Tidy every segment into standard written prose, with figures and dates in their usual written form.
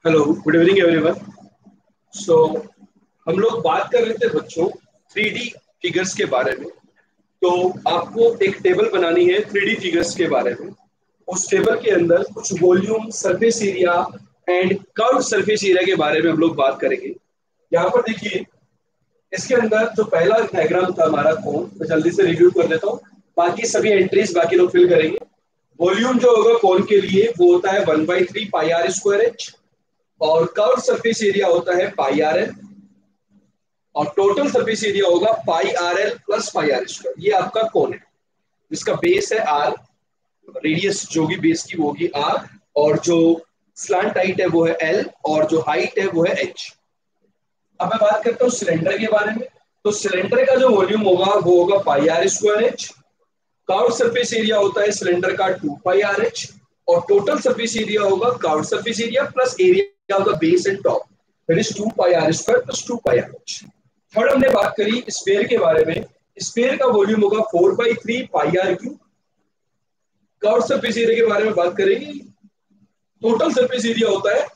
Hello, good evening everyone. So हम लोग बात कर रहे थे बच्चों 3D फिगर्स के बारे में। तो आपको एक टेबल बनानी है 3D फिगर्स के बारे में। उस टेबल के अंदर कुछ volume, surface area and curve surface area के बारे में हम लोग बात करेंगे। यहाँ पर देखिए, इसके अंदर जो पहला डायग्राम था हमारा कोन, मैं जल्दी से रिव्यू कर देता हूँ। बाकी सभी एंट्रीज बाकी लोग फिल करेंगे। वॉल्यूम जो होगा कोन के लिए वो होता है 1/3 पाई आर स्क्वायर एच, और कर्व सरफेस एरिया होता है पाई आर एल, और टोटल सरफेस एरिया होगा pi r l plus pi r square. ये आपका कोन है जिसका बेस है आर, रेडियस जो भी बेस की वो होगी आर, और जो स्लांट हाइट है वो है एल, और जो हाइट है वो है एच। अब मैं बात करता हूँ सिलेंडर के बारे में। तो सिलेंडर का जो वॉल्यूम होगा वो होगा pi r square h. Curve surface area होता है सिलेंडर का 2 पाई आर एच, और टोटल सरफेस एरिया होगा curve surface area plus area of the base and top, that is 2 pi r square plus 2 pi r h. Third हमने बात करी sphere के बारे में। स्फीयर का वॉल्यूम होगा 4/3 pi r cube. Curve surface area के बारे में बात करेंगे। टोटल सरफेस एरिया होता है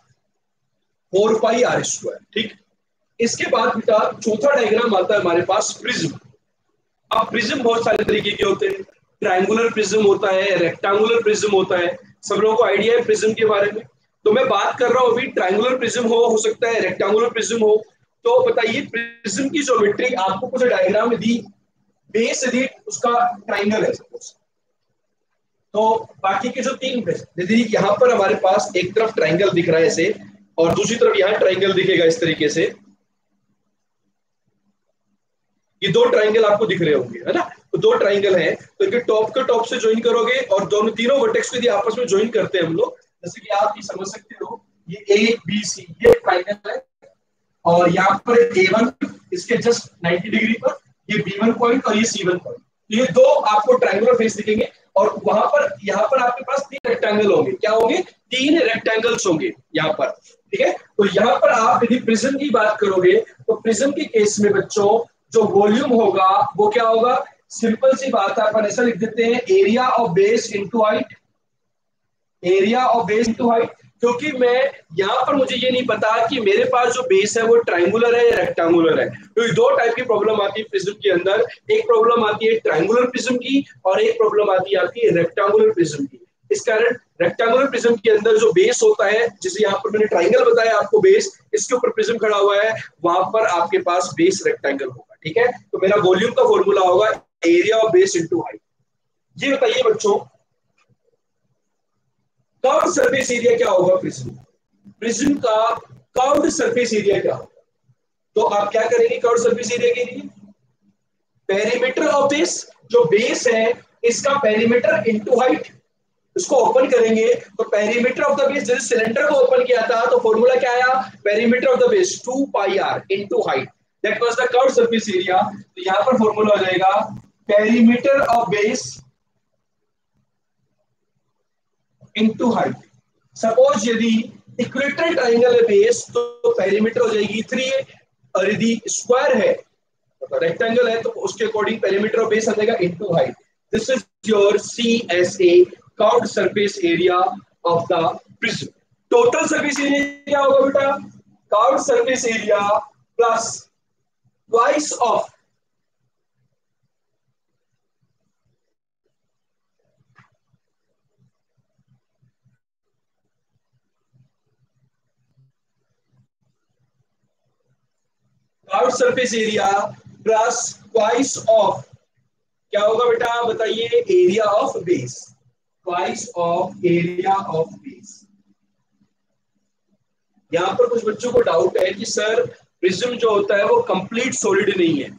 4 पाई आर स्क्वायर। ठीक। इसके बाद बेटा चौथा डायग्राम आता है हमारे पास प्रिज्म। अब प्रिज्म बहुत सारे तरीके के होते हैं। ट्रायंगुलर प्रिज्म होता है, रेक्टेंगुलर प्रिज्म होता है। सब लोगों को आइडिया है प्रिज्म के बारे में। तो मैं बात कर रहा हूं अभी ट्रायंगुलर प्रिज्म हो सकता है रेक्टेंगुलर प्रिज्म हो। तो बताइए प्रिज्म की ज्योमेट्री आपको कुछ डायग्राम में दी, बेस दी, उसका ट्राइंगल है सपोज। तो बाकी के जो तीन यदि यहाँ पर हमारे पास एक तरफ ट्राइंगल दिख रहा है ऐसे, और दूसरी तरफ यहाँ ट्राइंगल दिखेगा इस तरीके से। ये दो ट्राइंगल आपको दिख रहे होंगे, है ना। तो दो ट्राइंगल हैं, तो इनके टॉप के टॉप से ज्वाइन करोगे, और दोनों तीनों वर्टेक्स को यदि आपस में ज्वाइन करते हैं हम लोग, जैसे कि आप ये समझ सकते हो, ये ए बी सी ये ट्राइंगल है, और यहाँ पर A1 इसके जस्ट 90 डिग्री पर, ये B1 पॉइंट और ये C1 पॉइंट। तो ये दो आपको ट्रायंगुलर फेस दिखेंगे, और वहां पर यहाँ पर आपके पास तीन रेक्टेंगल होंगे। क्या होंगे? तीन रेक्टेंगल्स होंगे यहाँ पर। ठीक है। तो यहाँ पर आप यदि प्रिज्म की बात करोगे, तो प्रिज्म के केस में बच्चों जो वॉल्यूम होगा वो क्या होगा? सिंपल सी बात है, अपन ऐसा लिख देते हैं, area of base into height. Area of base into height. क्योंकि मैं यहाँ पर मुझे ये नहीं पता कि मेरे पास जो बेस है वो ट्रायंगुलर है या रेक्टेंगुलर है। तो ये दो टाइप की प्रॉब्लम आती है प्रिज्म के अंदर। एक प्रॉब्लम आती है ट्रायंगुलर प्रिज्म की, और एक प्रॉब्लम आती है रेक्टेंगुलर प्रिज्म की। इस कारण रेक्टेंगुलर प्रिज्म के अंदर जो बेस होता है, जिसे यहाँ पर मैंने ट्राइंगल बताया आपको, बेस इसके ऊपर प्रिज्म खड़ा हुआ है, वहां पर आपके पास बेस रेक्टेंगल होगा। ठीक है। तो मेरा वॉल्यूम का फॉर्मूला होगा area of base into height. ये बताइए बच्चों, कर्व्ड सरफेस एरिया क्या होगा प्रिज्म? प्रिज्म का कर्व्ड सरफेस एरिया क्या होगा? तो आप क्या करेंगे कर्व्ड सरफेस एरिया के लिए? पेरीमीटर ऑफ बेस, जो बेस है इसका पेरीमीटर इनटू हाइट, इसको ओपन करेंगे तो पेरीमीटर ऑफ द बेस, जैसे सिलेंडर को ओपन किया था तो फॉर्मूला क्या आया? Perimeter of the base 2 pi r into height, that was the curved surface area. तो यहां पर फॉर्मूला हो जाएगा perimeter of base into height. Suppose यदि इक्वेटोरियल ट्रायंगल है बेस, तो पेरीमीटर हो जाएगी 3, और यदि स्क्वायर है तो रेक्टेंगल है तो उसके अकॉर्डिंग पेरीमीटर ऑफ बेस आ जाएगा into height. This is your CSA, curved surface area of the prism. Total surface area क्या होगा बेटा? Curved surface area plus twice of curved surface area plus twice of, क्या होगा बेटा बताइए? Area of base, twice of area of base. यहां पर कुछ बच्चों को डाउट है कि सर प्रिज्म जो होता है वो कंप्लीट सॉलिड नहीं है।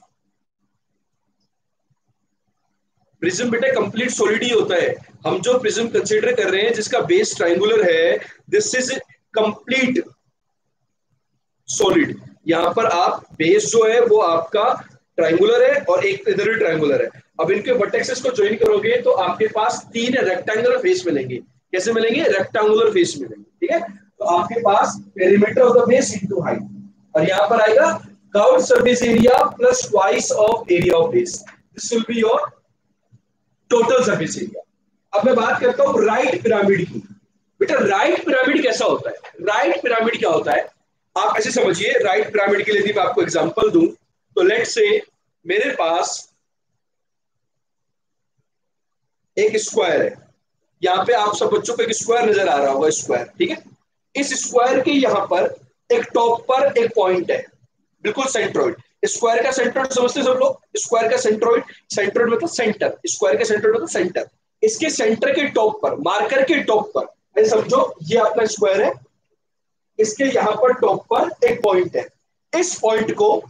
प्रिज्म बेटा कंप्लीट सॉलिड ही होता है। हम जो प्रिज्म कंसीडर कर रहे हैं जिसका बेस ट्रायंगुलर है, दिस इज कंप्लीट सॉलिड। यहाँ पर आप बेस जो है वो आपका ट्रायंगुलर है, और एक इधर भी ट्रायंगुलर है। अब इनके वर्टेक्सेस को ज्वाइन करोगे तो आपके पास तीन रेक्टेंगुलर फेस मिलेंगे। कैसे मिलेंगे? रेक्टेंगुलर फेस मिलेंगे। ठीक है। तो आपके पास perimeter of the base into height, और यहाँ पर आएगा curved surface area plus twice of area of base. This will be your total surface area. अब मैं बात करता हूं राइट पिरामिड की। बेटा राइट पिरामिड कैसा होता है? राइट पिरामिड क्या होता है आप ऐसे समझिए। राइट पिरामिड के लिए यदि मैं आपको एग्जांपल दूं तो लेट्स से मेरे पास एक स्क्वायर है। यहाँ पे आप सब बच्चों को एक स्क्वायर नजर आ रहा होगा, स्क्वायर, ठीक है। इस स्क्वायर के यहाँ पर एक टॉप पर एक पॉइंट है, बिल्कुल सेंट्रोइड। स्क्वायर का सेंट्रोइड समझते हैं सब लोग? स्क्वायर का सेंट्रोइड, सेंट्रोइड मतलब सेंटर, स्क्वायर का सेंट्रोइड मतलब सेंटर। इसके सेंटर के टॉप पर, मार्कर के टॉप पर, ऐसे समझो ये आपका स्क्वायर है, इसके यहाँ पर टॉप पर एक पॉइंट है। इस पॉइंट को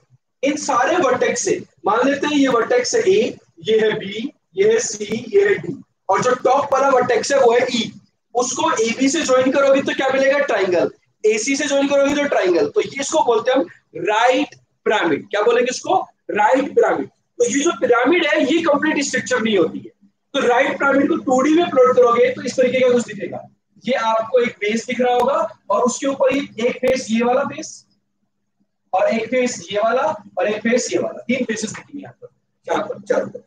इन सारे वर्टेक्स से, मान लेते हैं ये वर्टेक्स है ए, ये है बी, ये है सी, ये है डी, और जो टॉप वाला वर्टेक्स है वो है ई। उसको ए बी से ज्वाइन करोगे तो क्या मिलेगा? ट्राइंगल। एसी से ज्वाइन करोगे तो ट्राइंगल। तो ये इसको बोलते हैं हम राइट पिरामिड। क्या बोलेंगे इसको? Right pyramid. तो ये जो पिरामिड है ये कंप्लीट स्ट्रक्चर नहीं होती है। तो राइट पिरामिड को 2D में प्लॉट करोगे तो इस तरीके का कुछ दिखेगा। ये आपको एक बेस दिख रहा होगा और उसके ऊपर एक फेस ये वाला फेस, और एक फेस ये वाला, और एक फेस ये वाला। 3 फेसेस दिखेंगे यहाँ पर,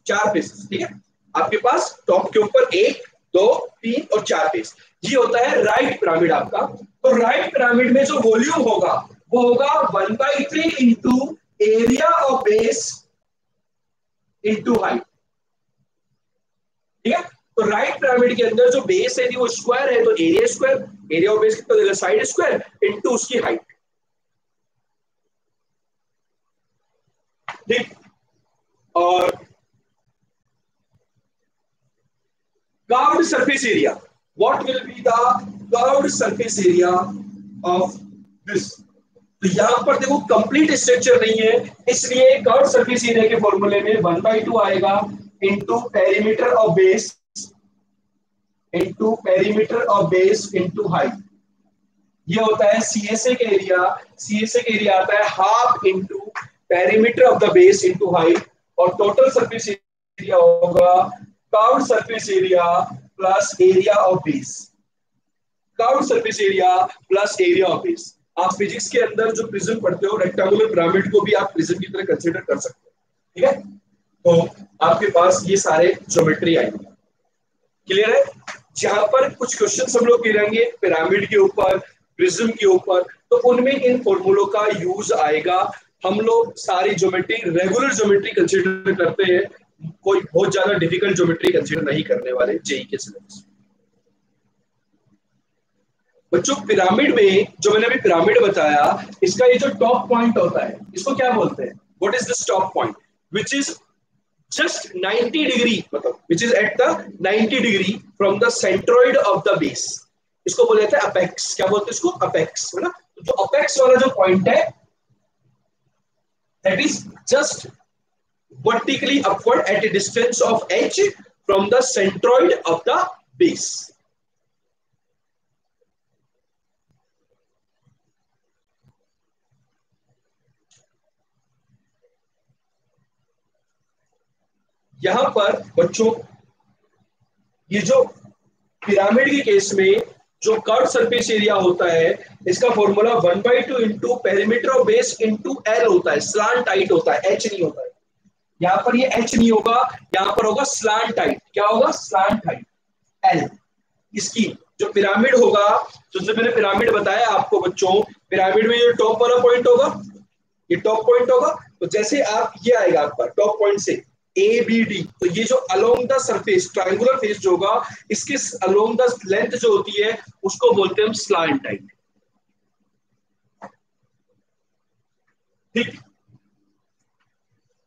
चार फेसेस, ठीक है। आपके पास टॉप के ऊपर 1, 2, 3 और 4 फेस। ये होता है राइट पिरामिड आपका। तो राइट पिरामिड में जो वॉल्यूम होगा वो होगा 1/3 into area of base into height, ठीक है। तो राइट पिरामिड के अंदर जो बेस है वो स्क्वायर है, तो area square, area of base कितना देगा? साइड स्क्वायर इंटू उसकी हाइट, ठीक। और curved surface area, what will be the curved surface area of this? तो यहां पर देखो कंप्लीट स्ट्रक्चर नहीं है, इसलिए कर्व्ड सरफेस एरिया के फॉर्मूले में 1/2 आएगा into perimeter of base into perimeter of base into height. ये होता है सीएसए का एरिया। सीएसए का एरिया आता है half into perimeter of the base into height, और टोटल सरफेस एरिया होगा curved surface area plus area of base. Curved surface area plus area of base. आप फिजिक्स के अंदर जो प्रिज्म पढ़ते हो, रेक्टेंगुलर पिरामिड को भी आप प्रिज्म की तरह कंसीडर कर सकते हो, ठीक है। तो आपके पास ये सारे ज्योमेट्री आएंगे, क्लियर है। जहां पर कुछ क्वेश्चन हम लोग करेंगे पिरामिड के ऊपर, प्रिज्म के ऊपर, तो उनमें इन फॉर्मूलों का यूज आएगा। हम लोग सारी ज्योमेट्री, रेगुलर ज्योमेट्री कंसीडर करते हैं, कोई बहुत ज्यादा डिफिकल्ट ज्योमेट्री कंसीडर नहीं करने वाले जेई के सिलेबस। बच्चों पिरामिड में जो मैंने अभी पिरामिड बताया, इसका ये जो टॉप पॉइंट होता है इसको क्या बोलते हैं? What is this top point? Which is just 90 degree, मतलब which is at the 90 degree from the centroid of the base। इसको बोले थे अपेक्स। क्या बोलते हैं इसको? अपेक्स, है ना। तो जो अपेक्स वाला जो पॉइंट है that is just vertically upward at a distance of h from the centroid of the base। यहां पर बच्चों ये जो पिरामिड के केस में जो कर्व सरफेस एरिया होता है, इसका formula 1/2 into perimeter of base into L होता है। स्लांट हाइट होता है, एच नहीं होता है। यहाँ पर ये एच नहीं होगा, यहाँ पर होगा स्लांट हाइट। क्या होगा? Slant height, L. इसकी जो पिरामिड होगा, तो जब मैंने पिरामिड बताया आपको बच्चों, पिरामिड में ये टॉप वाला पॉइंट होगा, ये टॉप पॉइंट होगा। तो जैसे आप ये आएगा आपका टॉप पॉइंट से ए बी डी, तो ये जो along the surface triangular face जो होगा, इसके अलोंग द लेंथ जो होती है उसको बोलते हैं हम स्लांट हाइट, ठीक।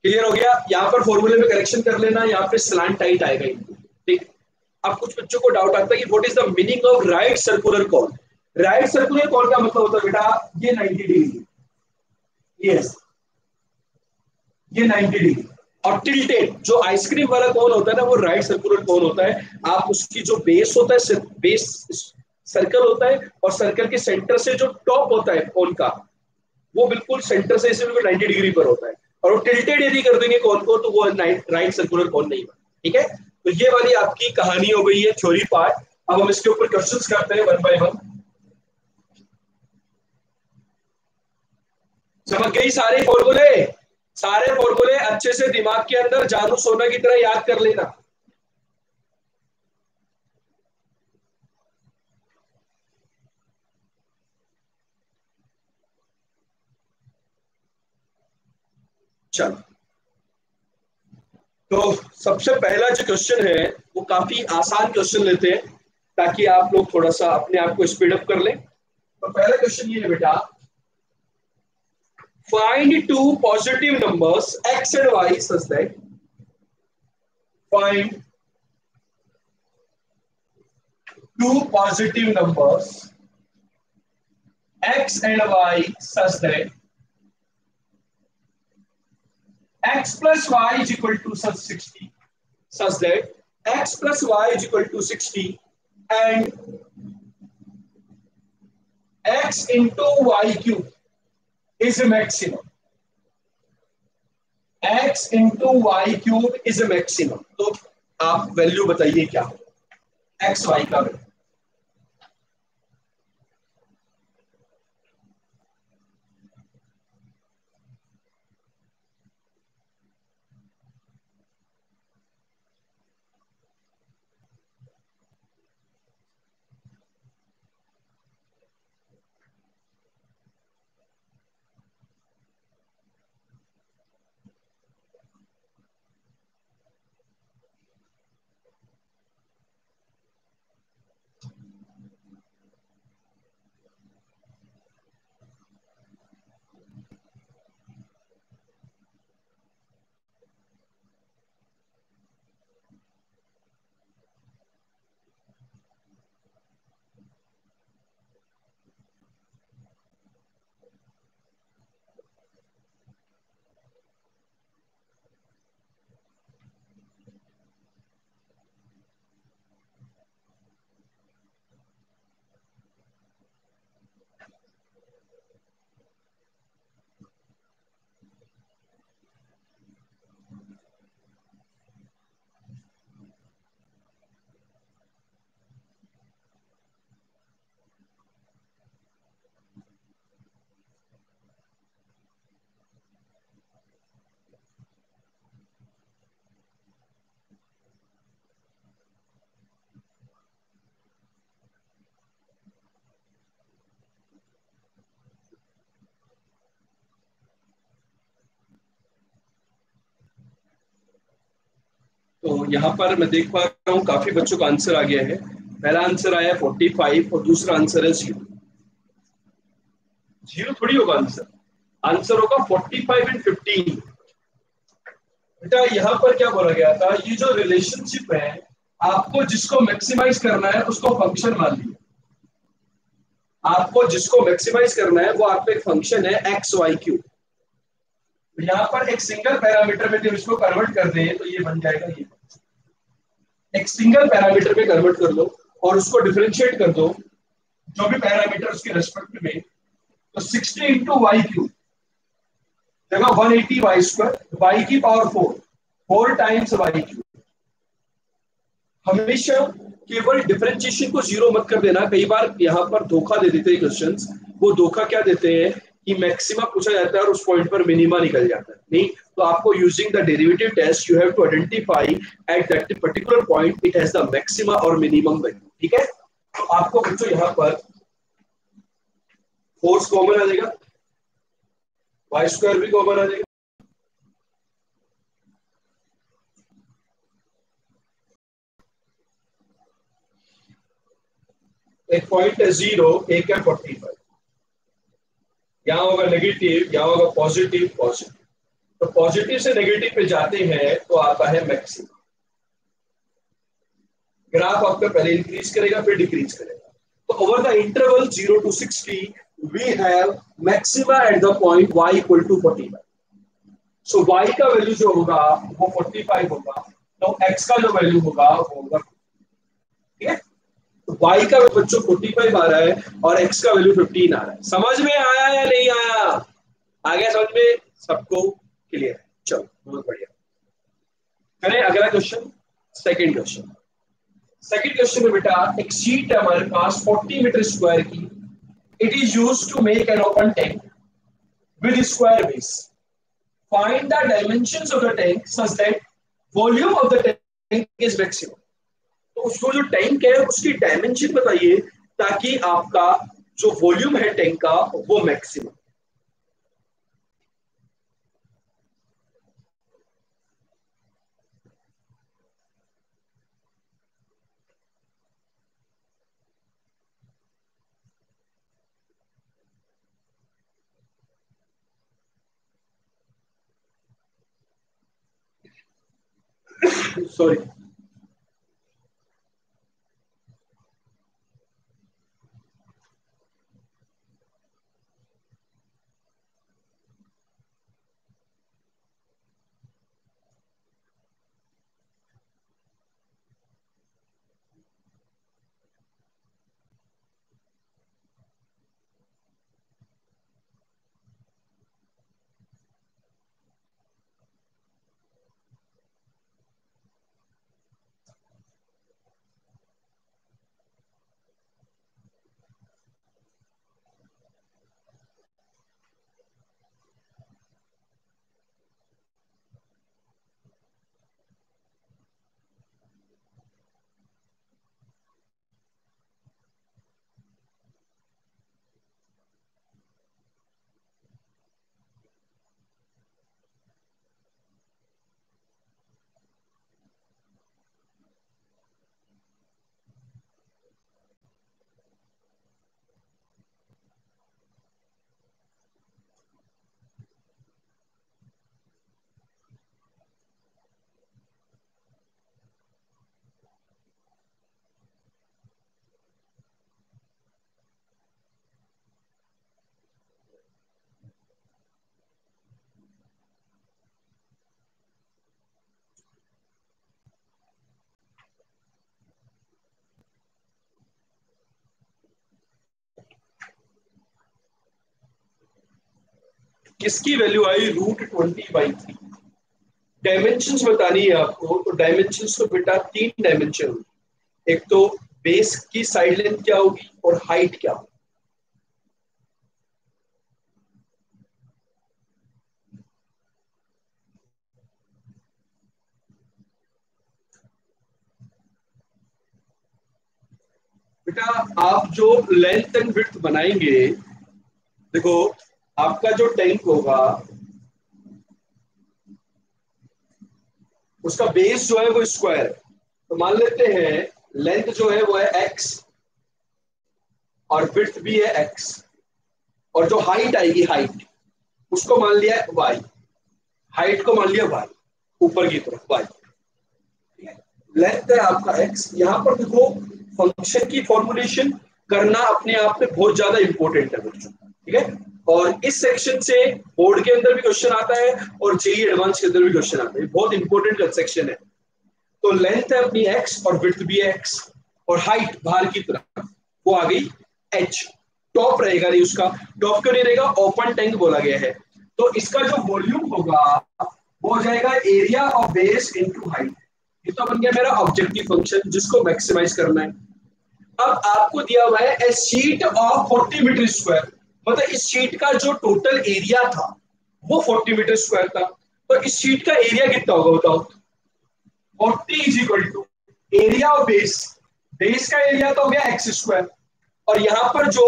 क्लियर हो गया? यहाँ पर फॉर्मूले में करेक्शन कर लेना, यहाँ पे स्लांट हाइट आएगा, ठीक। अब कुछ बच्चों को डाउट आता है कि what is the meaning of right circular cone? Right circular cone का मतलब होता है बेटा ये 90 डिग्री, यस, ये 90 डिग्री। और टिल्टेड जो आइसक्रीम वाला कोन होता है ना, वो राइट सर्कुलर कोन होता है। आप उसकी जो बेस होता है, बेस सर्कल होता है, और सर्कल के सेंटर से जो टॉप होता है कोन का, वो बिल्कुल सेंटर से इसे बिल्कुल 90 डिग्री पर होता है। और वो टिल्टेड यदि कर देंगे कोन को, तो वो राइट सर्कुलर कोन नहीं बना, ठीक है। तो ये वाली आपकी कहानी हो गई है, थ्योरी पार्ट। अब हम इसके ऊपर क्वेश्चंस करते हैं 1 बाय 1। समझ गई सारे फॉर्मूले? सारे फॉर्मूले अच्छे से दिमाग के अंदर जादू सोना की तरह याद कर लेना। चलो, तो सबसे पहला जो क्वेश्चन है वो काफी आसान क्वेश्चन लेते हैं ताकि आप लोग थोड़ा सा अपने आप को स्पीड अप कर लें। तो पहला क्वेश्चन ये है बेटा, find two positive numbers x and y such that, find two positive numbers x and y such that x plus y is equal to such 60, such that x plus y is equal to 60 and x into y cube is a maximum. x into y cube is a maximum. तो आप value बताइए क्या हो x y का value. तो यहाँ पर मैं देख पा रहा हूँ काफी बच्चों का आंसर आ गया है। पहला आंसर आया 45 और दूसरा आंसर है 0। 0 थोड़ी होगा आंसर, आंसर होगा 45 एंड 15। बेटा यहाँ पर क्या बोला गया था, ये जो रिलेशनशिप है आपको जिसको मैक्सिमाइज करना है उसको फंक्शन मान लिया। आपको जिसको मैक्सिमाइज करना है वो आपका एक फंक्शन है एक्स वाई क्यू। तो यहाँ पर एक सिंगल पैरामीटर में जब इसको कन्वर्ट कर दें तो ये बन जाएगा ये। एक सिंगल पैरामीटर में कन्वर्ट कर लो और उसको डिफरेंशिएट कर दो जो भी पैरामीटर उसके रेस्पेक्ट में, तो 60 इंटू वाई क्यू जगह 180 वाई स्क्वायर, वाई की पावर 4 टाइम्स वाई क्यू। हमेशा केवल डिफरेंशिएशन को जीरो मत कर देना। कई बार यहाँ पर धोखा दे देते हैं क्वेश्चंस। वो धोखा क्या देते हैं कि मैक्सिमा पूछा जाता है और उस पॉइंट पर मिनिमा निकल जाता है। नहीं, तो आपको using the derivative test you have to identify at that particular point it has the maxima और मिनिमम वैल्यू। ठीक है, तो आपको बच्चों यहाँ पर फोर्स कॉमन आ जाएगा, वाई स्क्वायर भी कॉमन आ जाएगा। एक पॉइंट है 0, एक है 45। यहाँ होगा नेगेटिव, यहाँ होगा पॉजिटिव पॉजिटिव। तो पॉजिटिव से नेगेटिव पे जाते हैं तो आता है मैक्सिमम। ग्राफ आपका पहले इंक्रीज करेगा फिर डिक्रीज करेगा। तो over the interval 0 to 60 we have maxima at the point y equal to 45। So y का वैल्यू जो होगा वो 45 होगा, तो x का जो वैल्यू होगा वो होगा। ठीक है, तो y का बच्चों 45 आ रहा है और x का वैल्यू 15 आ रहा है। समझ में आया या नहीं आया? आ गया समझ में? सबको क्लियर है? चलो बहुत बढ़िया। करें अगला question, second question. Second question में बेटा एक शीट है हमारे पास 40 मीटर स्क्वायर की। It is used to make an open tank with square base. Find the dimensions of the tank such that volume of the tank is maximum. तो उसको जो टैंक है उसकी डायमेंशन बताइए ताकि आपका जो वॉल्यूम है टैंक का वो मैक्सिमम। सॉरी। किसकी वैल्यू आई? √20/3। डायमेंशंस बतानी है आपको, तो डायमेंशंस तो बेटा 3 डायमेंशन होगी। एक तो बेस की साइड लेंथ क्या होगी और हाइट क्या होगी। बेटा आप जो लेंथ एंड विड्थ बनाएंगे, देखो आपका जो टैंक होगा उसका बेस जो है वो स्क्वायर है। तो मान लेते हैं लेंथ जो है वो है x और विड्थ भी है x, और जो हाइट आएगी हाइट उसको मान लिया है y, हाइट को मान लिया y, ऊपर की तरफ y। लेंथ है आपका x। यहां पर देखो फंक्शन की फॉर्मुलेशन करना अपने आप में बहुत ज्यादा इंपॉर्टेंट है बच्चों, ठीक है। और इस सेक्शन से बोर्ड के अंदर भी क्वेश्चन आता है और जेईई एडवांस के अंदर भी क्वेश्चन आता है, बहुत इंपॉर्टेंट सेक्शन है। तो लेंथ है अपनी x और विड्थ भी है x, और हाइट बाहर की तरफ वो आ गई h। टॉप रहेगा नहीं उसका, टॉप क्यों नहीं रहेगा? ओपन टैंक बोला गया है। तो इसका जो वॉल्यूम होगा वो हो जाएगा area of base into height. ये तो बन गया मेरा ऑब्जेक्टिव फंक्शन जिसको मैक्सिमाइज करना है। अब आपको दिया हुआ है ए शीट ऑफ 40 मीटर स्क्वायर, मतलब इस शीट का जो टोटल एरिया था वो 40 मीटर स्क्वायर था। तो इस शीट का एरिया कितना होगा बताओ? 40 is equal to area of base, base का एरिया तो हो गया एक्स स्क्वायर, और यहां पर जो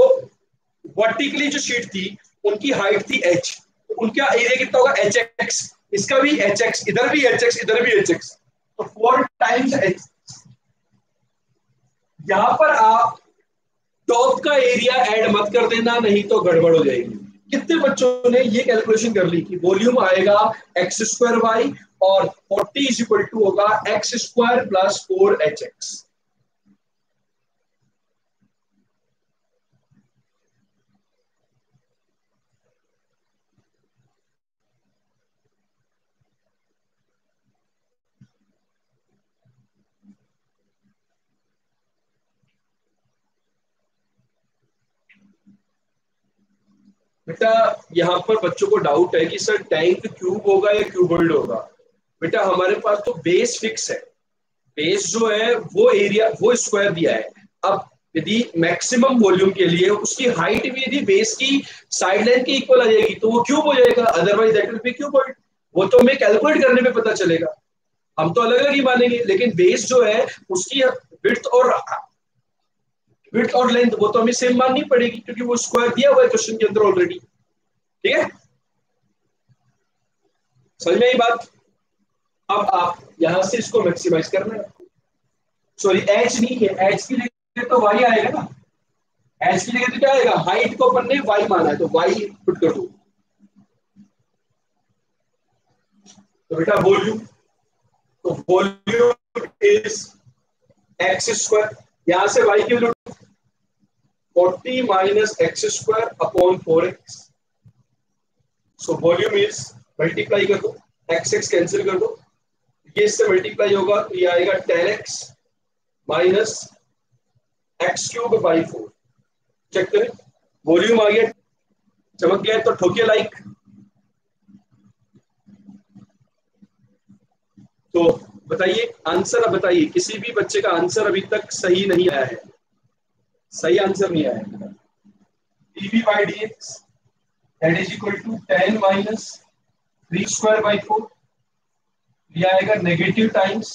वर्टिकली जो शीट थी उनकी हाइट थी एच, तो उनका एरिया कितना होगा? H x. इसका भी एच एक्स, इधर भी एच एक्स, इधर भी एच एक्स, तो 4 टाइम्स एच। यहां पर आप टॉप का एरिया ऐड मत कर देना, नहीं तो गड़बड़ हो जाएगी। कितने बच्चों ने ये कैलकुलेशन कर ली कि वॉल्यूम आएगा एक्स स्क्वायर वाई और 40 इज इक्वल टू होगा एक्स स्क्वायर प्लस 4hx। बेटा यहाँ पर बच्चों को डाउट है कि सर टैंक क्यूब होगा या क्यूबॉइड होगा। बेटा हमारे पास तो बेस फिक्स है, बेस जो है वो एरिया वो स्क्वायर दिया है। अब यदि मैक्सिमम वॉल्यूम के लिए उसकी हाइट भी यदि बेस की साइड लाइन के इक्वल आ जाएगी तो वो क्यूब हो जाएगा, otherwise that will B cuboid. वो तो हमें कैलकुलेट करने में पता चलेगा, हम तो अलग अलग ही मानेंगे, लेकिन बेस जो है उसकी विड्थ और लेंथ वो तो हमें सेम माननी पड़ेगी क्योंकि वो स्क्वायर दिया हुआ है क्वेश्चन के अंदर ऑलरेडी, ठीक है। समझ में आई बात? अब आप यहां से इसको मैक्सिमाइज करना है। सॉरी एच नहीं है, एच की जगह तो वाई आएगा ना, एच की जगह तो क्या आएगा? हाइट को अपन ने वाई माना है तो वाई पुट कर दो। तो बेटा वॉल्यूम तो वॉल्यूम इज एक्स स्क्वायर, यहां से वाई की value 40 minus x square upon 4x। So volume is, multiply कर दो, एक्स एक्स कैंसिल कर दो, ये इससे मल्टीप्लाई होगा तो ये आएगा 10x minus x cube by 4। Check करें, वॉल्यूम आ गया, चमक गया तो ठोकिए लाइक। तो बताइए आंसर, अब बताइए, किसी भी बच्चे का आंसर अभी तक सही नहीं आया है, सही आंसर नहीं आया है। dv by d x that is equal to 10 minus 3 square by 4, ये आएगा negative times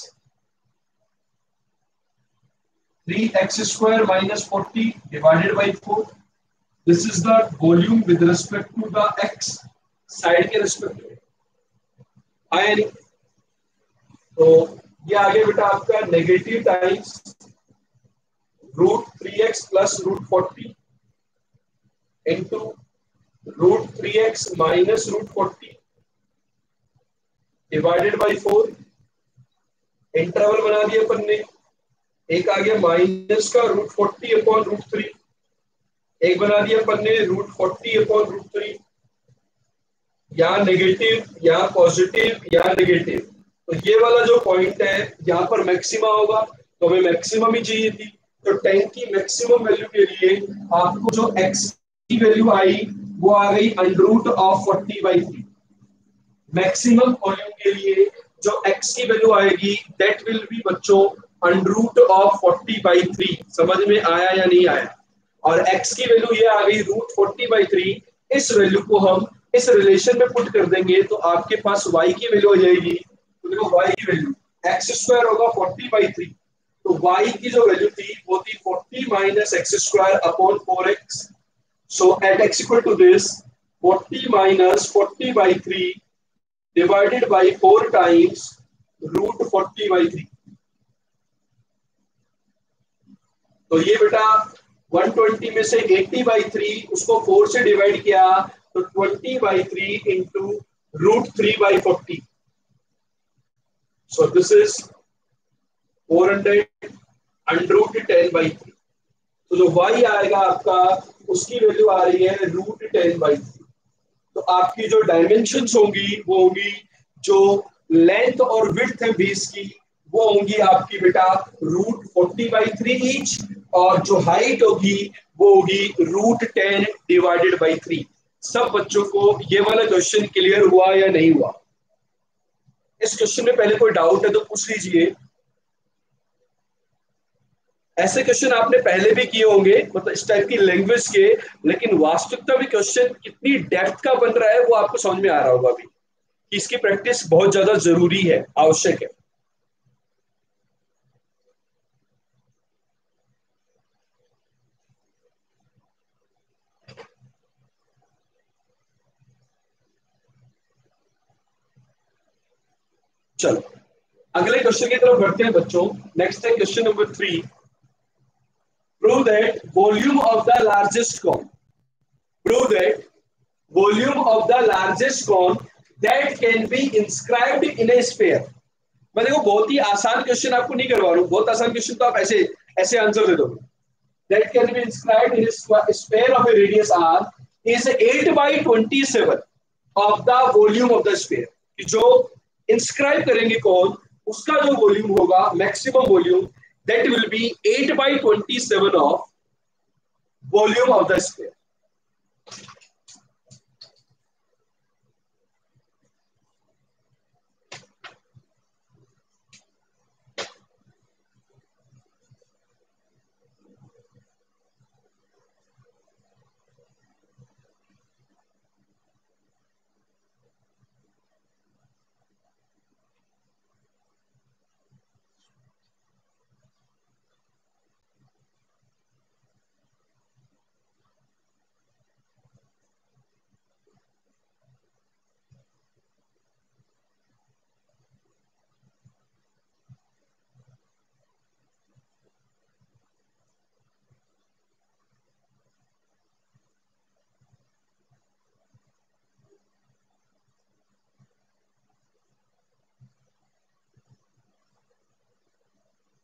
3x square minus 40 divided by 4. This is the volume with respect to the x side के रिस्पेक्ट में, आया नहीं? तो ये आगे बेटा आपका negative times √3x plus √40 into √3x minus √40 divided by 4। Interval बना दिया अपन ने, एक आ गया माइनस का √40 अपॉन √3, एक बना दिया अपन ने √40 अपॉन √3, या नेगेटिव या पॉजिटिव या नेगेटिव। तो ये वाला जो पॉइंट है यहाँ पर मैक्सिमा होगा, तो हमें मैक्सिमम ही चाहिए थी। तो 10 की मैक्सिमम वैल्यू के लिए आपको जो x की वैल्यू आई वो आ गई √40/3। मैक्सिमम वॉल्यूम के लिए जो x की वैल्यू आएगी दैट विल बी बच्चों √40/3। समझ में आया या नहीं आया? और x की वैल्यू ये आ गई √40/3। इस वैल्यू को हम इस रिलेशन में पुट कर देंगे तो आपके पास y की वैल्यू आ जाएगी। तो देखो y की वैल्यू एक्स स्क्वायर होगा 40/3, तो y की जो वैल्यू थी वो थी 40 minus x square upon 4x। So at x equal to this 40 minus 40/3 divided by 4 times √40/3। तो ये बेटा 120 में से 80/3 उसको 4 से डिवाइड किया तो 20/3 इंटू √3/40। So this is 400 √10/3। तो जो y आएगा आपका उसकी वैल्यू आ रही है √10/3। तो आपकी जो डायमेंशंस होंगी वो होंगी, जो लेंथ और विड्थ है बेस की वो होंगी आपकी बेटा √40/3 ईच, और जो हाइट होगी वो होगी √10 डिवाइडेड बाई 3। सब बच्चों को ये वाला क्वेश्चन क्लियर हुआ या नहीं हुआ? इस क्वेश्चन में पहले कोई डाउट है तो पूछ लीजिए। ऐसे क्वेश्चन आपने पहले भी किए होंगे, मतलब इस टाइप की लैंग्वेज के, लेकिन वास्तविकता में क्वेश्चन कितनी डेप्थ का बन रहा है वो आपको समझ में आ रहा होगा अभी, कि इसकी प्रैक्टिस बहुत ज्यादा जरूरी है, आवश्यक है। चलो अगले क्वेश्चन की तरफ बढ़ते हैं बच्चों। नेक्स्ट है question number 3। Prove that volume of the largest cone, prove that volume of the largest cone that can be inscribed in a sphere. मैं देखो बहुत ही आसान क्वेश्चन आपको नहीं करवा रहा हूं, बहुत आसान क्वेश्चन तो आप ऐसे ऐसे आंसर दे दोगे। That can be inscribed in a sphere of A radius r is 8/27 of the volume of the sphere. जो इंस्क्राइब करेंगे कौन, उसका जो वॉल्यूम होगा maximum volume that will B 8/27 of volume of the sphere.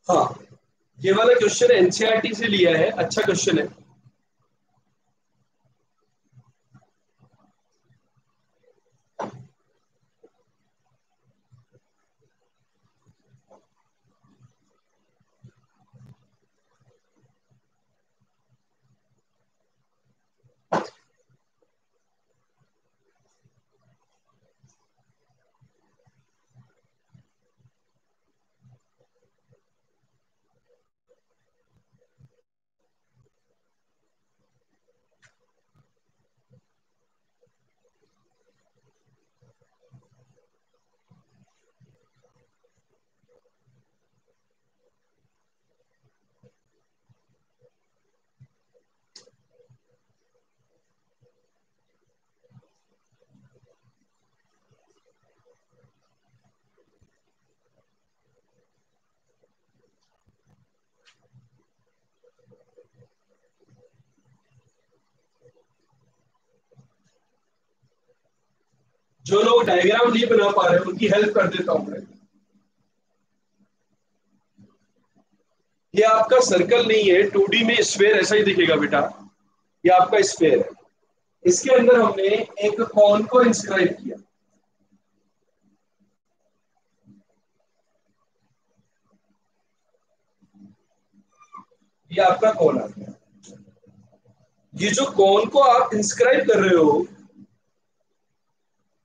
हाँ, ये वाला क्वेश्चन एनसीईआरटी से लिया है, अच्छा क्वेश्चन है। जो लोग डायग्राम नहीं बना पा रहे हैं उनकी हेल्प कर देता हूं मैं। ये आपका सर्कल नहीं है, 2D में स्फेयर ऐसा ही दिखेगा बेटा। ये आपका स्फेयर है, इसके अंदर हमने एक कॉन को इंस्क्राइब किया। ये आपका कॉन आ गया। ये जो कॉन को आप इंस्क्राइब कर रहे हो,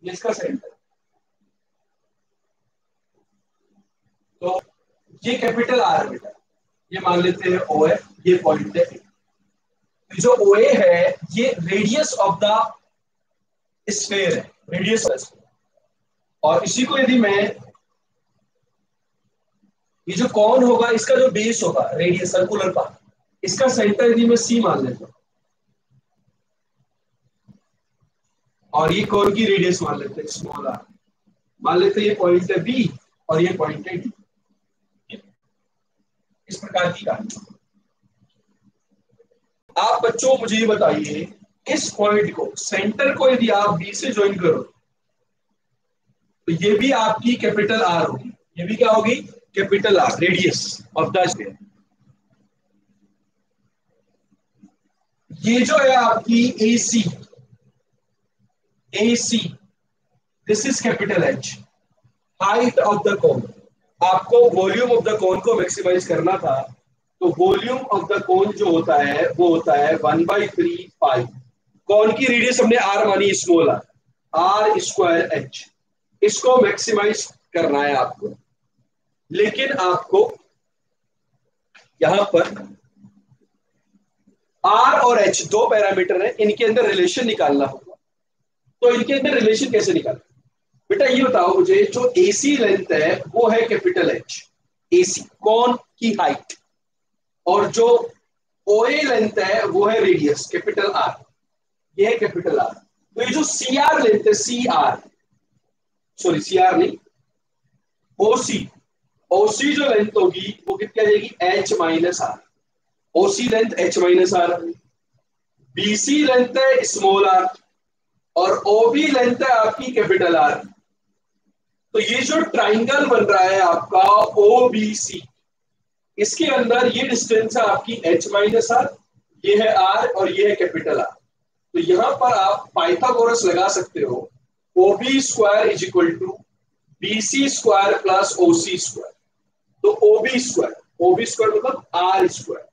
ये इसका सेंटर। तो ये कैपिटल आर बेटा, ये मान लेते हैं ओ है, ये पॉइंट है। तो जो ओ ए है ये रेडियस ऑफ द स्फेयर है, रेडियस ऑफ स्फेयर। और इसी को यदि मैं, ये जो कॉन होगा इसका जो बेस होगा रेडियस सर्कुलर पाथ, इसका सेंटर यदि मैं सी मान लेता हूं, और ये कॉन की रेडियस मान लेते हैं स्मॉल आर, मान लेते हैं ये पॉइंट है बी और ये पॉइंट है डी। इस प्रकार की कहानी। आप बच्चों मुझे ये बताइए, इस पॉइंट को, सेंटर को यदि आप बी से ज्वाइन करो तो ये भी आपकी कैपिटल आर होगी। ये भी क्या होगी? Capital R, radius of the sphere. ये जो है आपकी AC, AC, this is capital H, height of the cone. आपको वॉल्यूम ऑफ द कोन को मैक्सिमाइज करना था, तो वॉल्यूम ऑफ द कोन जो होता है वो होता है 1/3 पाई। कोन की रेडियस हमने आर मानी, small r, r square h. इसको मैक्सिमाइज करना है आपको, लेकिन आपको यहां पर आर और एच दो पैरामीटर है, इनके अंदर रिलेशन निकालना होगा। तो इनके अंदर रिलेशन कैसे निकालना? बेटा ये बताओ मुझे, जो AC लेंथ है वो है कैपिटल H, AC कौन की हाइट, और जो OA लेंथ है वो है रेडियस कैपिटल R, ये है कैपिटल R। तो ये जो CR लेंथ है, CR, सॉरी CR नहीं, OC, OC जो लेंथ होगी वो कितनी आ जाएगी? H minus R। OC length H minus R, BC length है स्मॉल r, और OB लेंथ है आपकी कैपिटल R। तो ये जो ट्राइंगल बन रहा है आपका OBC, इसके अंदर ये डिस्टेंस है आपकी H माइनस R, ये है R और ये है कैपिटल R। तो यहां पर आप पाइथागोरस लगा सकते हो, OB square is equal to BC square plus OC square. तो OB स्क्वायर मतलब R square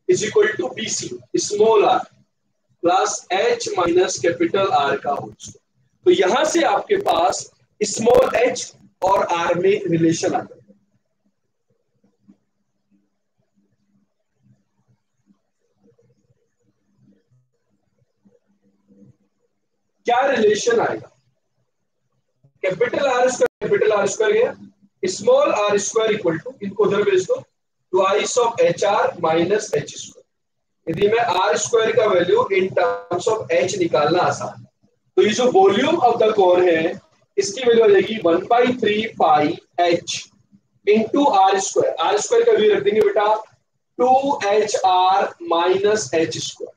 is equal to BC small r plus H minus capital R का होल स्क्वायर। तो यहां से आपके पास स्मॉल h और r में रिलेशन आता है। क्या रिलेशन आएगा? कैपिटल आर स्क्वायर गया, small r square equal to, इनको उधर भेज दो, twice of HR minus H square. यदि मैं R स्क्वायर का value in terms of H निकालना आसान, तो ये जो वॉल्यूम ऑफ द कोन है इसकी वैल्यू आ जाएगी 1/3 पाई H into R square. R square का वैल्यू रख देंगे बेटा 2HR माइनस H स्क्वायर।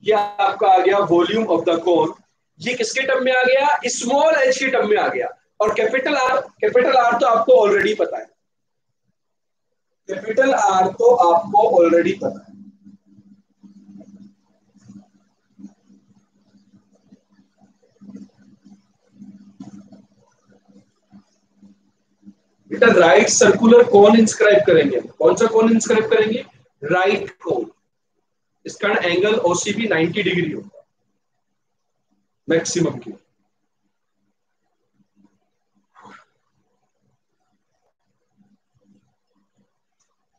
ये आपका आ गया वॉल्यूम ऑफ द कोन। ये किसके टर्म में आ गया? स्मॉल h के टर्म में आ गया। और कैपिटल आर तो आपको ऑलरेडी पता है, कैपिटल आर तो आपको ऑलरेडी पता है। बेटा राइट सर्कुलर कौन इंस्क्राइब करेंगे, कौन सा कौन इंस्क्राइब करेंगे, राइट कोन। इसका एंगल ओसीबी 90 डिग्री होगा मैक्सिमम की।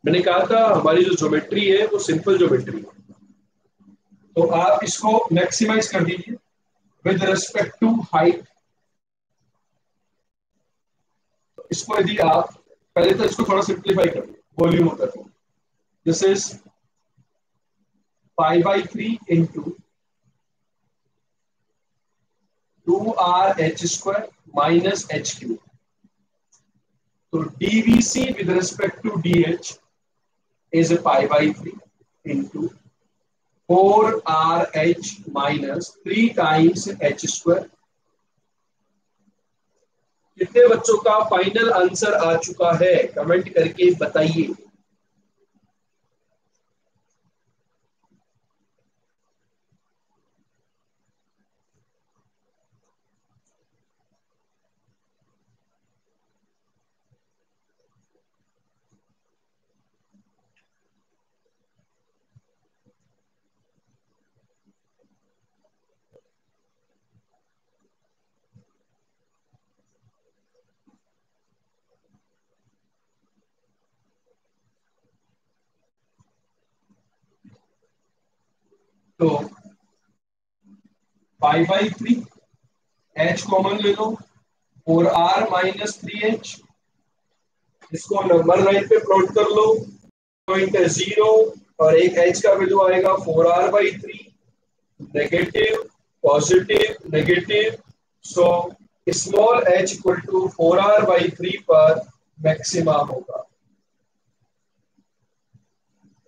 मैंने कहा था हमारी जो ज्योमेट्री है वो सिंपल ज्योमेट्री है, तो आप इसको मैक्सिमाइज कर दीजिए विद रिस्पेक्ट टू हाइट। इसको यदि आप पहले तो इसको थोड़ा सिंप्लीफाई कर वॉल्यूम होता है, this is pi by three into 2r h² minus h³ तो dvc with respect to dh is a pi by 3 into 4rh minus 3 times h²। कितने बच्चों का फाइनल आंसर आ चुका है कमेंट करके बताइए। तो pi by three, H common ले लो, 4r - 3h, इसको नंबर लाइन पे प्लॉट कर लो, पॉइंट है 0 और एक एच का वैल्यू आएगा 4r/3, negative positive negative. So small h equal to 4r/3 पर मैक्सिमा होगा।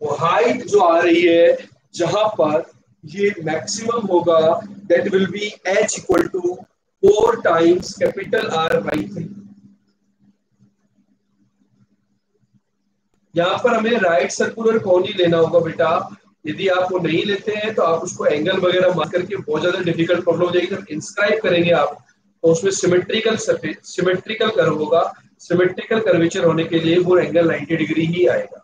वो हाइट जो आ रही है जहां पर ये मैक्सिमम होगा that will be h equal to 4 times capital R/3। यहाँ पर हमें राइट सर्कुलर कोन ही लेना होगा बेटा। यदि आप वो नहीं लेते हैं तो आप उसको एंगल वगैरह मार करके बहुत ज्यादा डिफिकल्ट प्रॉब्लम हो जाएगी। जब इंस्क्राइब करेंगे आप तो उसमें सिमेट्रिकल कर्व होगा, सिमेट्रिकल कर्वेचर होने के लिए वो एंगल 90 डिग्री ही आएगा।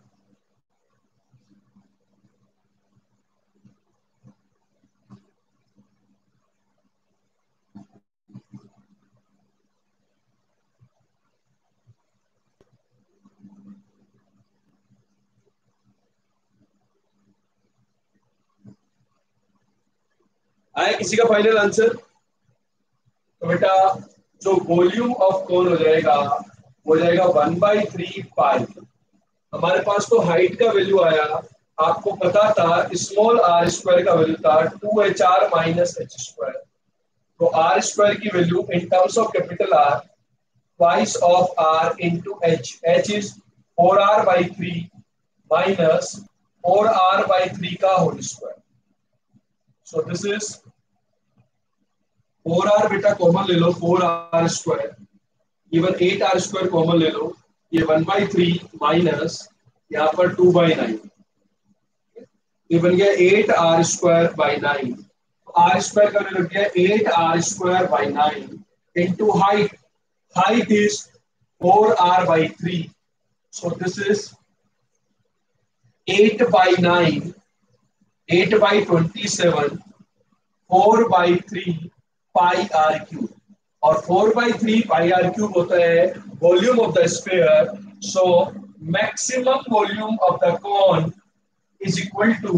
आया किसी का फाइनल आंसर? तो बेटा जो वॉल्यूम ऑफ कोन हो जाएगा वो जाएगा 1/3 पाई। हमारे पास तो हाइट का वैल्यू आया, आपको पता था स्मॉल r² का वैल्यू था 2hr माइनस h²। तो r² की value in terms of capital R twice of r into h is 4r/3 minus 4r/3 का whole square. So this is 4r बेटा कॉमन ले लो, 4r², इवन 8r² कॉमन ले लो, ये 1/3 minus यहाँ पर 2/9, ये बन गया 8r²/9। r² का लग गया 8r²/9 into height, height is 4r/3। So this is 8/9, 8/27, 4/3 pi r cube. और 4/3 पाई आर क्यूब होता है volume of the sphere. So maximum volume of the cone is equal to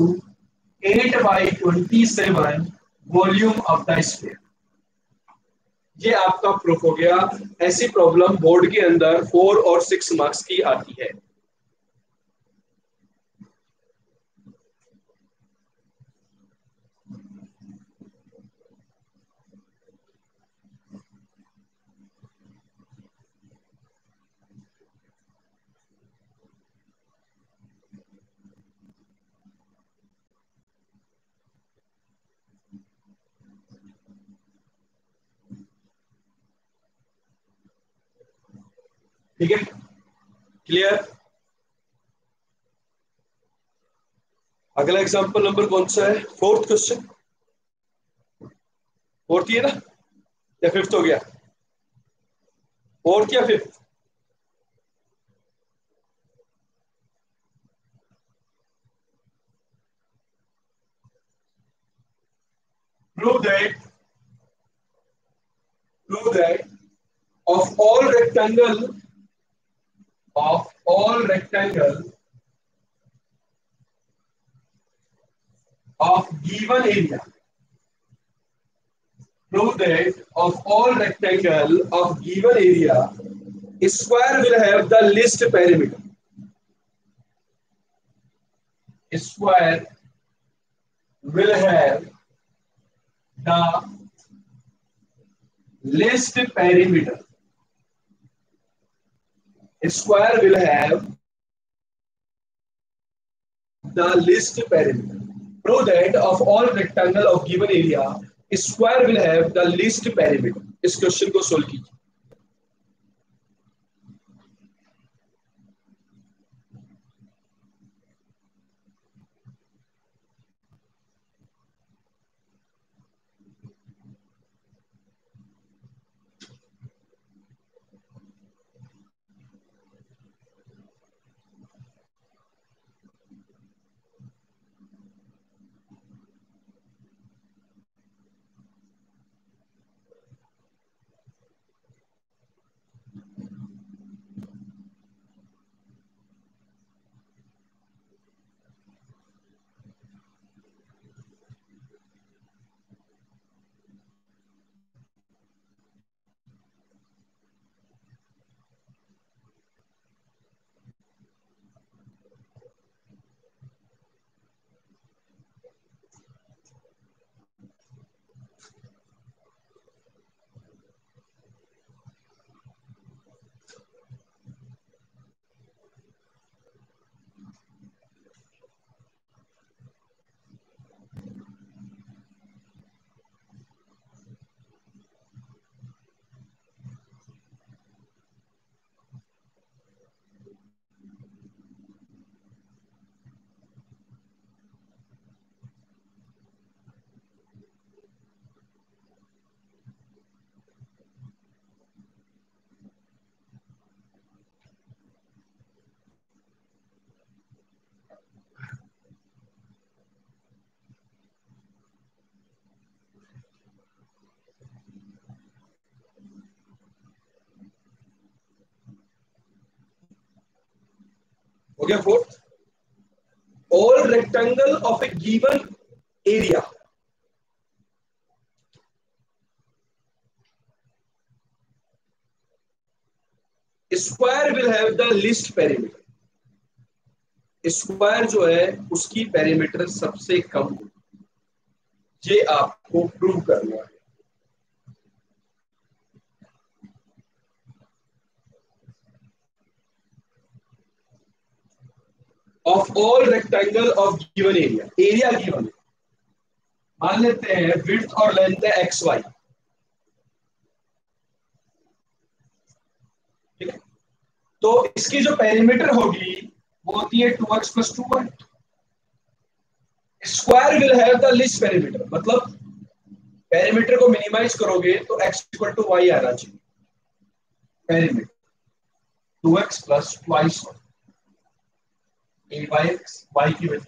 8/27 volume of the sphere. ये आपका proof हो गया। ऐसी problem board के अंदर 4 और 6 मार्क्स की आती है। ठीक है, क्लियर? अगला एग्जांपल नंबर कौन सा है? Fourth question. फोर्थ ही है ना, या फिफ्थ हो गया? फोर्थ या fifth? Prove that prove that of all rectangle of all rectangle of given area. Prove that of all rectangle of given area, square will have the least perimeter. Square will have the least perimeter. Square will have the least perimeter. Prove that of all rectangle of given area, square will have the least perimeter. इस question को solve कीजिए। हो गया fourth. All rectangle of a given area, square will have the least perimeter. Square जो है उसकी perimeter सबसे कम हो, ये आपको प्रूव करना है। Of all rectangle of given area, area given, मान लेते हैं विड्थ और लेंथ है एक्स वाई, ठीक है? तो इसकी जो पेरीमीटर होगी वो होती है 2x + 2y। Square will have the least perimeter, मतलब पेरीमीटर को मिनिमाइज करोगे तो x = y आना चाहिए। Perimeter 2x + twice a/x, y की वजह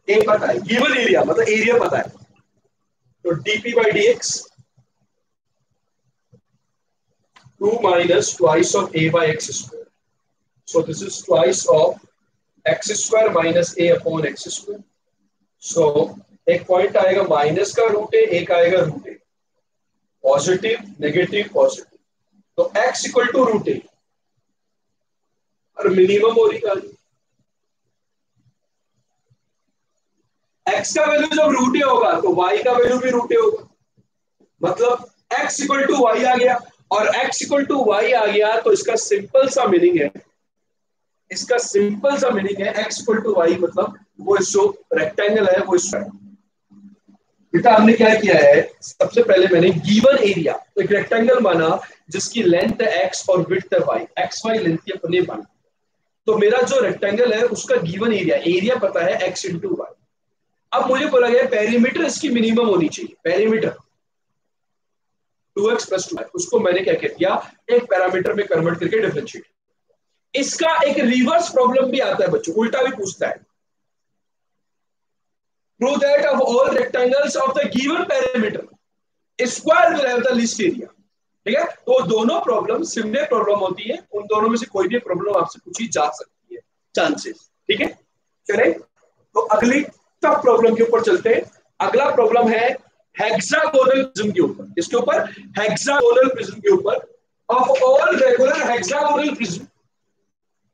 a पता है, गिवन एरिया मतलब एरिया पता है, तो dp/dx 2 - twice of a/x²। So this is twice of x² - a/x²। So एक पॉइंट आएगा माइनस का रूट है, एक आएगा रूट है, पॉजिटिव नेगेटिव पॉजिटिव, तो x = √a और मिनिमम हो रही गाली। x का वैल्यू जब √a होगा तो y का वैल्यू भी √a होगा, मतलब x = y आ गया, और x = y आ गया तो इसका सिंपल सा मीनिंग है, इसका सिंपल सा मीनिंग है x = y मतलब वो जो रेक्टेंगल है वो स्क्वायर। बेटा हमने क्या किया है, सबसे पहले मैंने गिवन एरिया, तो एक रेक्टेंगल माना जिसकी लेंथ है x और विड्थ है y, एक्स वाई लेंथ के अपने माना, तो मेरा जो रेक्टेंगल है उसका गिवन एरिया, एरिया पता है x × y, अब मुझे बोला गया पेरीमीटर इसकी मिनिमम होनी चाहिए, पेरीमीटर 2x + 2y, उसको मैंने क्या कह दिया, एक पैरामीटर में कन्वर्ट करके डिफरेंशिएट। इसका एक रिवर्स प्रॉब्लम भी आता है बच्चों, उल्टा भी पूछता है, prove that of all rectangles of the given parameter square will have the least area. ठीक है, तो दोनों प्रॉब्लम सिमिलर प्रॉब्लम होती है, उन दोनों में से कोई भी प्रॉब्लम आपसे पूछी जा सकती है, चांसेस। ठीक है, चले तो अगली टफ प्रॉब्लम के ऊपर चलते हैं। अगला प्रॉब्लम है हेक्सागोनल प्रिज्म के ऊपर, इसके ऊपर हेक्सागोनल प्रिज्म के ऊपर, of all regular hexagonal prism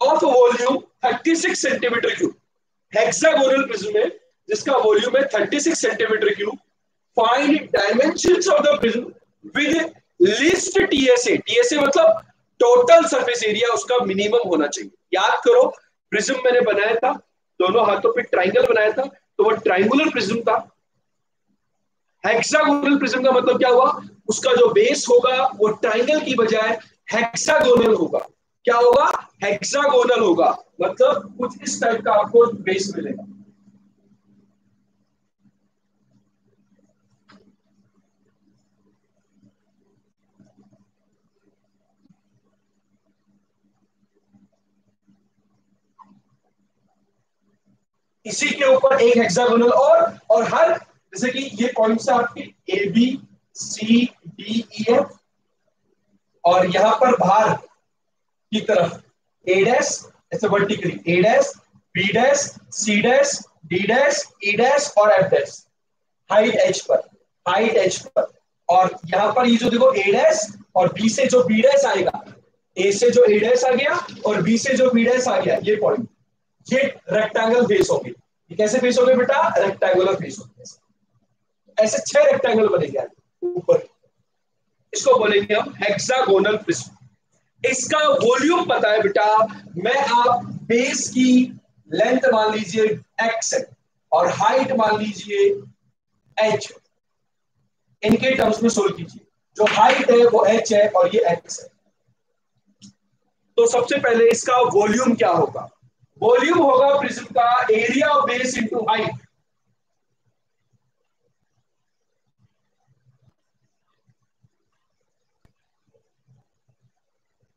of volume 36 centimetre cube. Hexagonal prism है जिसका वॉल्यूम है 36 centimetre cube. Find dimensions of the prism with least TSA. TSA मतलब टोटल सरफेस एरिया, उसका मिनिमम होना चाहिए। याद करो प्रिज्म मैंने बनाया था, दोनों हाथों पे ट्राइंगल बनाया था, तो वो ट्राइंगुलर प्रिज्म था। हेक्सागोनल प्रिज्म का मतलब क्या हुआ, उसका जो बेस होगा वो ट्राइंगल की बजाय हेक्सागोनल होगा। क्या होगा, हेक्सागोनल होगा, मतलब कुछ इस टाइप का आपको बेस मिलेगा। इसी के ऊपर एक हेक्सागोनल और हर, जैसे कि ये पॉइंट्स है आपके A B C D E F, और यहां पर बाहर की तरफ ए डैश, ऐसे vertically A dash B dash C dash D dash E dash और एफ डैश, हाइट एच पर, हाइट एच पर। और यहां पर ये जो देखो ए डैश और बी से जो बी डैश आएगा, ए से जो ए डैश आ गया और बी से जो बी डैश आ गया, ये पॉइंट, ये रेक्टेंगल फेस होंगे। ये कैसे फेस होंगे बेटा, रेक्टेंगुलर फेस होंगे। ऐसे 6 रेक्टेंगल बनेंगे ऊपर, इसको बोलेंगे हम हेक्सागोनल प्रिज्म। इसका वॉल्यूम पता है बेटा, मैं आप बेस की लेंथ मान लीजिए x है और हाइट मान लीजिए h, इनके टर्म्स में सोल्व कीजिए। जो हाइट है वो h है और ये x है। तो सबसे पहले इसका वॉल्यूम क्या होगा, वॉल्यूम होगा प्रिज्म का area of base into height.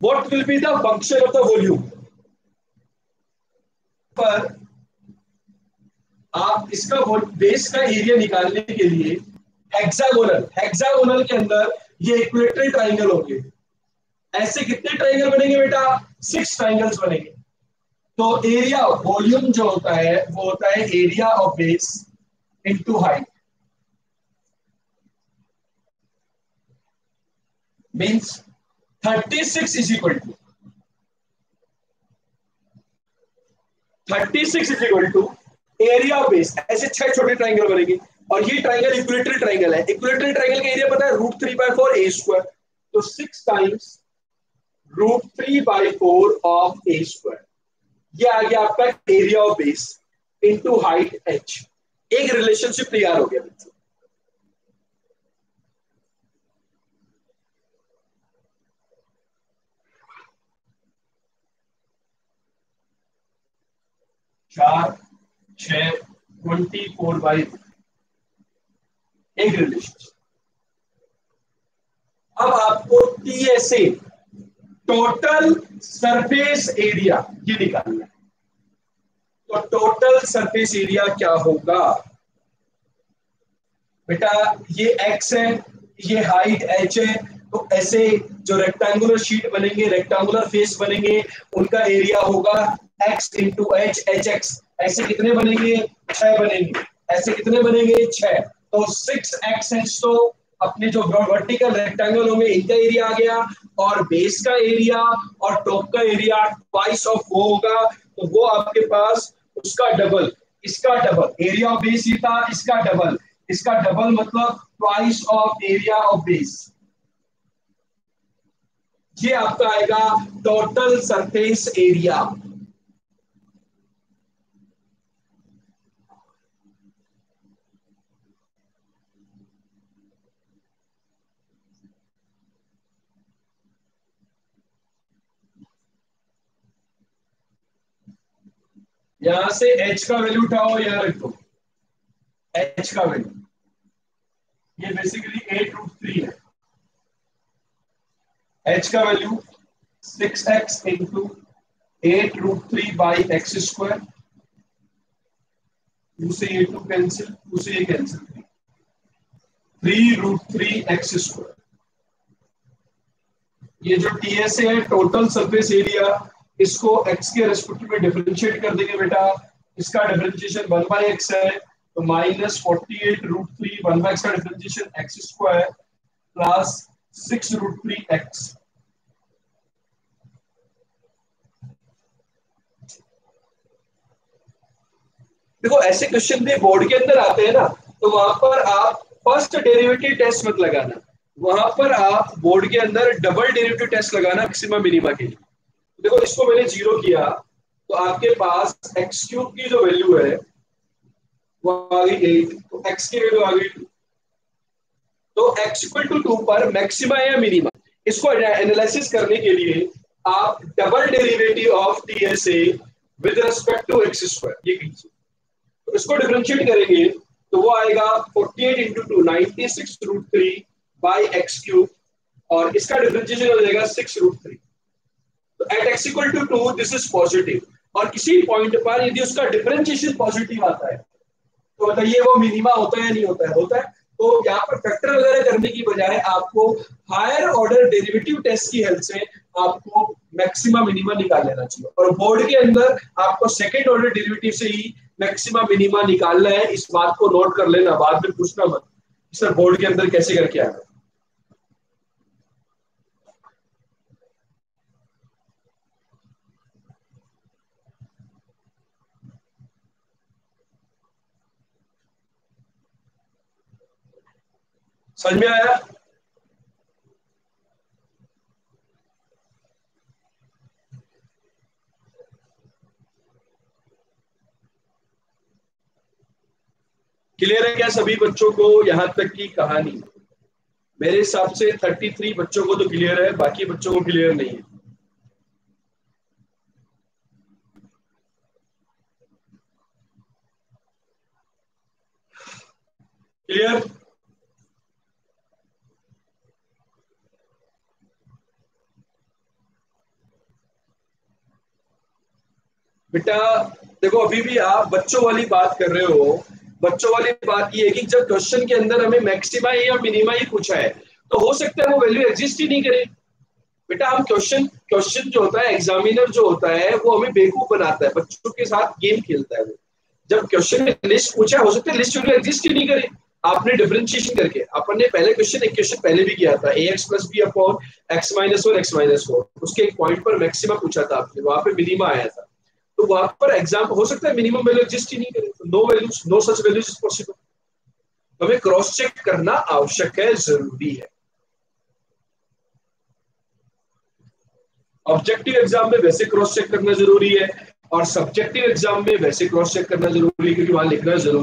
What will be the function of the volume? पर आप इसका बेस का एरिया निकालने के लिए हेक्सागोनल, हेक्सागोनल के अंदर ये इक्विलेटरल ट्राइंगल होंगे। ऐसे कितने ट्राइंगल बनेंगे बेटा, 6 ट्राइंगल्स बनेंगे। तो एरिया वॉल्यूम जो होता है वो होता है area of base into height, means 36 is equal to 36 is equal to area of base. ऐसे 6 छोटे ट्राइंगल बनेंगे और ये ट्राइंगल इक्विलेटरल ट्राइंगल है। इक्विलेटरल ट्राइंगल का एरिया पता है √3/4 ए स्क्वायर, तो 6 टाइम्स √3/4 ऑफ ए स्क्वायर, ये आ गया आपका area of base into height h। एक रिलेशनशिप तैयार हो गया बच्चों। चार 6 24/, एक रिलेशनशिप। अब आपको टीएसए, टोटल सरफेस एरिया, ये निकालना है। तो टोटल सरफेस एरिया क्या होगा बेटा, ये x है, ये हाइट h है, तो ऐसे जो रेक्टेंगुलर शीट बनेंगे, रेक्टेंगुलर फेस बनेंगे, उनका एरिया होगा x into H, H x. ऐसे कितने बनेंगे, 6 बनेंगे। ऐसे कितने बनेंगे, 6। तो 6x तो अपने जो वर्टिकल रेक्टेंगल होंगे इनका एरिया आ गया, और बेस का एरिया और टॉप का एरिया ट्वाइस ऑफ वो होगा, तो वो आपके पास उसका डबल, इसका डबल एरिया ऑफ बेस ही था, इसका डबल, इसका डबल मतलब twice of area of base. ये आपका आएगा टोटल सरफेस एरिया। यहां से h का वैल्यू उठाओ, यहां रखो, h का वैल्यू, ये बेसिकली 8√3 है। h का value 6x into 8√3 by x square, 2 से ये 2 कैंसिल, 2 से ये कैंसिल, 3√3 एक्स स्क्वायर। ये जो टीएस है टोटल सरफेस एरिया, इसको x के रेस्पेक्ट में डिफरेंशिएट कर देंगे बेटा। इसका डिफरेंशिएशन 1/x है तो -48√3 1/x का differentiation x square plus 6√3x। देखो ऐसे क्वेश्चन भी बोर्ड के अंदर आते हैं ना, तो वहां पर आप फर्स्ट डेरिवेटिव टेस्ट मत लगाना, वहां पर आप बोर्ड के अंदर डबल डेरिवेटिव टेस्ट लगाना मैक्सिमम मिनिमा के लिए। देखो इसको मैंने 0 किया तो आपके पास x³ की जो वैल्यू है वो आ गई 8, तो x की वैल्यू आ गई 2। तो x = 2 पर मैक्सिमा या मिनिमा, इसको एनालिसिस करने के लिए आप double derivative of TSA with respect to x², ये कीजिए। तो इसको डिफरेंशिएट करेंगे तो वो आएगा 48 इंटू 2 96√3 बाई x³, और इसका डिफरेंशिएशन हो जाएगा 6√3। तो at x = 2 this is positive, और किसी पॉइंट पर यदि उसका डिफरेंशिएशन पॉजिटिव आता है तो बताइए वो मिनिमा होता है या नहीं होता है? होता है। तो यहाँ पर फैक्टर वगैरह करने की बजाय आपको हायर ऑर्डर डेरिवेटिव टेस्ट की हेल्प से आपको मैक्सिमा मिनिमा निकाल लेना चाहिए, और बोर्ड के अंदर आपको सेकंड ऑर्डर डेरिवेटिव से ही मैक्सिमा मिनिमा निकालना है। इस बात को नोट कर लेना, बाद में पूछना मत सर बोर्ड के अंदर कैसे करके आना। समझ में आया? क्लियर है क्या सभी बच्चों को यहां तक की कहानी? मेरे हिसाब से 33 बच्चों को तो क्लियर है, बाकी बच्चों को क्लियर नहीं है। क्लियर? बेटा देखो अभी भी आप बच्चों वाली बात कर रहे हो। बच्चों वाली बात ये है कि जब क्वेश्चन के अंदर हमें मैक्सिमा या मिनिमा ही पूछा है तो हो सकता है वो वैल्यू एग्जिस्ट ही नहीं करे। बेटा हम क्वेश्चन क्वेश्चन जो होता है, एग्जामिनर जो होता है वो हमें बेवकूफ बनाता है, बच्चों के साथ गेम खेलता है। वो जब क्वेश्चन में लिस्ट पूछा, हो सकता है लिस्ट वैल्यू एग्जिस्ट ही नहीं करे। आपने डिफरेंशिएशन करके, अपन ने पहले क्वेश्चन एक क्वेश्चन पहले भी किया था, ax + b upon x - 1 x - 4, उसके एक पॉइंट पर मैक्सिमा पूछा था आपने, वहां पे मिनिमा आया था। तो वहां पर एग्जाम हो सकता है मिनिमम वैल्यू एग्जिस्ट ही नहीं करे। No values, no such values is possible. हमें क्रॉस चेक करना आवश्यक है, जरूरी है। ऑब्जेक्टिव एग्जाम में वैसे क्रॉस चेक करना जरूरी है, और सब्जेक्टिव एग्जाम में वैसे क्रॉस चेक करना जरूरी है, क्योंकि वहां लिखना जरूरी है।